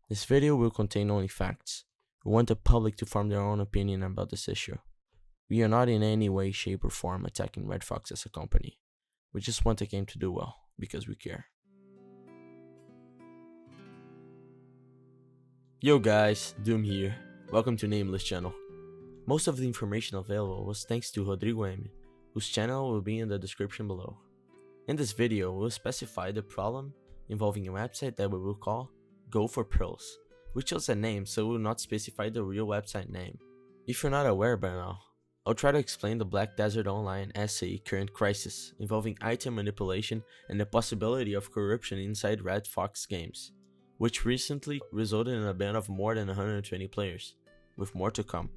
This video will contain only facts. We want the public to form their own opinion about this issue. We are not in any way, shape, or form attacking Red Fox as a company. We just want the game to do well, because we care. Yo guys, Doom here. Welcome to Nameless channel. Most of the information available was thanks to Rodrigo M, whose channel will be in the description below. In this video, we'll specify the problem involving a website that we will call Go for Pearls. We chose a name so we will not specify the real website name. If you're not aware by now, I'll try to explain the Black Desert Online SA current crisis involving item manipulation and the possibility of corruption inside Red Fox games, which recently resulted in a ban of more than 120 players, with more to come.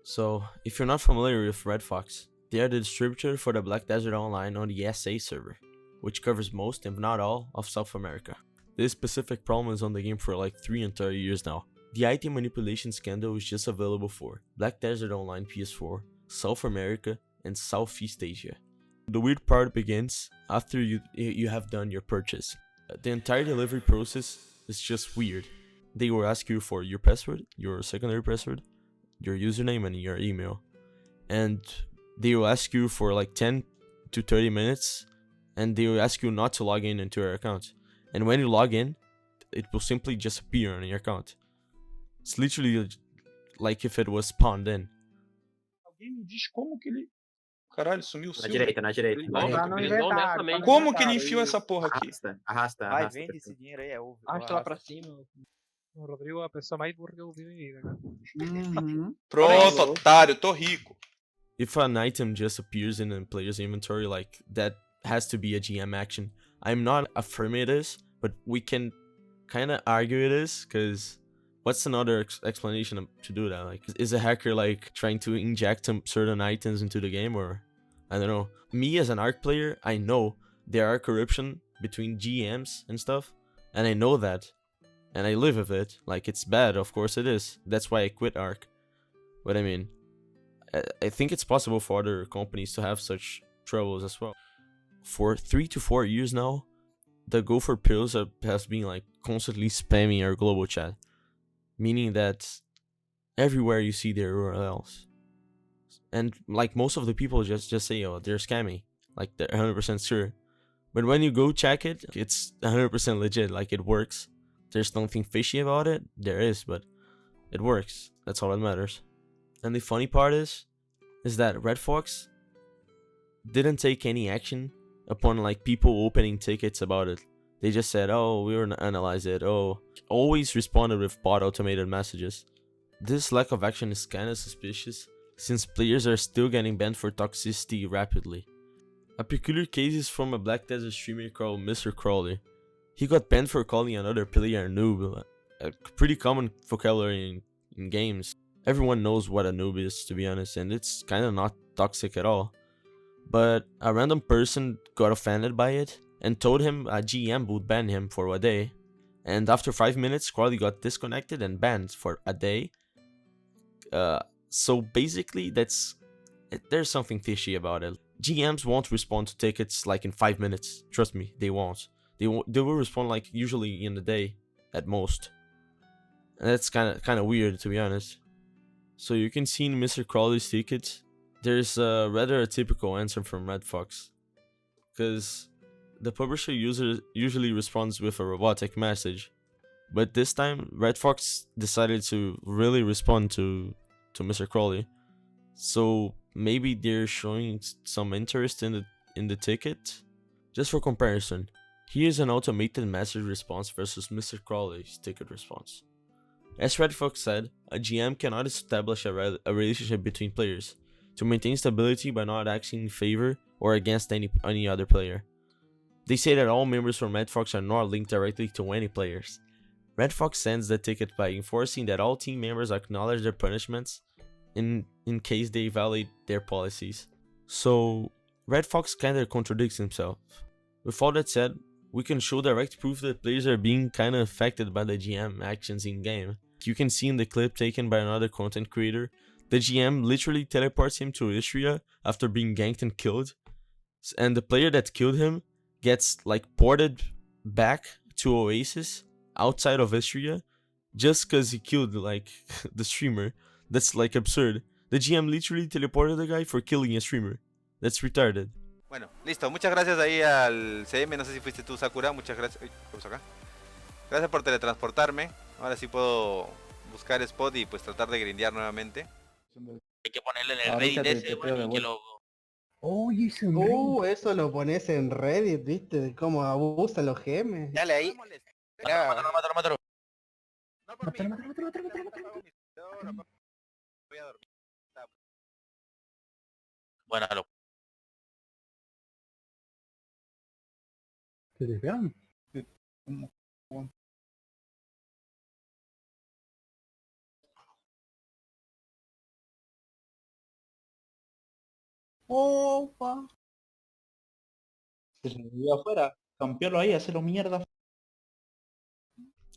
So, if you're not familiar with Red Fox, they are the distributor for the Black Desert Online on the SA server, which covers most, if not all, of South America. This specific problem is on the game for like 3 and 30 years now. The item manipulation scandal is just available for Black Desert Online PS4, South America, and Southeast Asia. The weird part begins after you have done your purchase. The entire delivery process is just weird. They will ask you for your password, your secondary password, your username, and your email. And they will ask you for like 10 to 30 minutes, and they will ask you not to log in into your account. And when you log in, it will simply just appear on your account. It's literally like if it was spawned in. Alguém me diz como que ele... Caralho, sumiu o Na Silvio. direita, na direita. Ele Embaixo. volta. Tá no Eles inventário. honestamente- Como que ele enfiou essa porra aqui? Arrasta. Vai, vende esse dinheiro aí, é over. Arrasta lá pra cima. O Rodrigo é a pessoa mais burra que eu vi na minha vida, cara. Pronto, otário, tô rico. If an item just appears in a player's inventory, like that has to be a GM action. I'm not affirming it is, but we can kind of argue it is, because what's another explanation to do that? Like, is a hacker like trying to inject some certain items into the game, or I don't know. Me as an ARC player, I know there are corruption between GMs and stuff, and I know that, and I live with it. Like, it's bad, of course it is. That's why I quit ARC. But I mean, I think it's possible for other companies to have such troubles as well. For 3 to 4 years now, the Go for Pills has been like constantly spamming our global chat, meaning that everywhere you see their URLs, and like most of the people just say, oh, they're scamming, like they're 100% sure. But when you go check it, it's 100% legit. Like, it works. There's nothing fishy about it. There is, but it works. That's all that matters. And the funny part is that Red Fox didn't take any action upon like people opening tickets about it. They just said, oh, we will analyze it. Oh, always responded with bot automated messages. This lack of action is kinda suspicious, since players are still getting banned for toxicity rapidly. A peculiar case is from a Black Desert streamer called Mr. Crawley. He got banned for calling another player a noob, a pretty common vocabulary in games. Everyone knows what a noob is, to be honest, and it's kinda not toxic at all. But a random person got offended by it and told him a GM would ban him for a day. And after 5 minutes, Crawley got disconnected and banned for a day. So basically, there's something fishy about it. GMs won't respond to tickets like in 5 minutes. Trust me, they won't. They will respond like usually in the day at most. And that's kind of weird, to be honest. So you can see in Mr. Crawley's ticket, there's a rather atypical answer from Red Fox, because the publisher usually responds with a robotic message, but this time Red Fox decided to really respond to Mr. Crawley. So maybe they're showing some interest in the ticket. Just for comparison, here's an automated message response versus Mr. Crawley's ticket response. As Red Fox said, a GM cannot establish a relationship between players to maintain stability by not acting in favor or against any other player. They say that all members from Red Fox are not linked directly to any players. Red Fox sends the ticket by enforcing that all team members acknowledge their punishments in case they violate their policies. So Red Fox kinda contradicts himself. With all that said, we can show direct proof that players are being kinda affected by the GM actions in game. You can see in the clip taken by another content creator, the GM literally teleports him to Istria after being ganked and killed, and the player that killed him gets like ported back to Oasis outside of Istria just because he killed like the streamer. That's like absurd. The GM literally teleported the guy for killing a streamer. That's retarded. Bueno, listo. Muchas gracias ahí al CM. No sé si fuiste tú, Sakura. Muchas gracias. Uy, ¿qué pasó acá? Gracias por teletransportarme. Ahora sí puedo buscar spot y pues tratar de grindear nuevamente. Hay que ponerle en el Ahorita Reddit te ese, pego de bueno, y que vuelta. lo... Oye, ese eso lo pones en Reddit, ¿viste? De cómo abusan los gemes. Dale ahí. Ya. Mátalo. No por mí. Voy a dormir. Bueno, ¿Te desvean? Opa. Se le dio afuera, campearlo ahí, hacerlo mierda.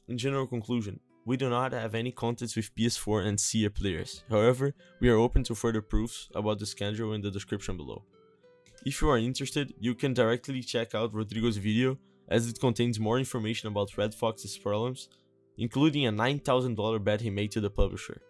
In general conclusion, we do not have any contacts with PS4 and CA players. However, we are open to further proofs about the scandal in the description below. If you are interested, you can directly check out Rodrigo's video as it contains more information about Red Fox's problems, including a $9,000 bet he made to the publisher.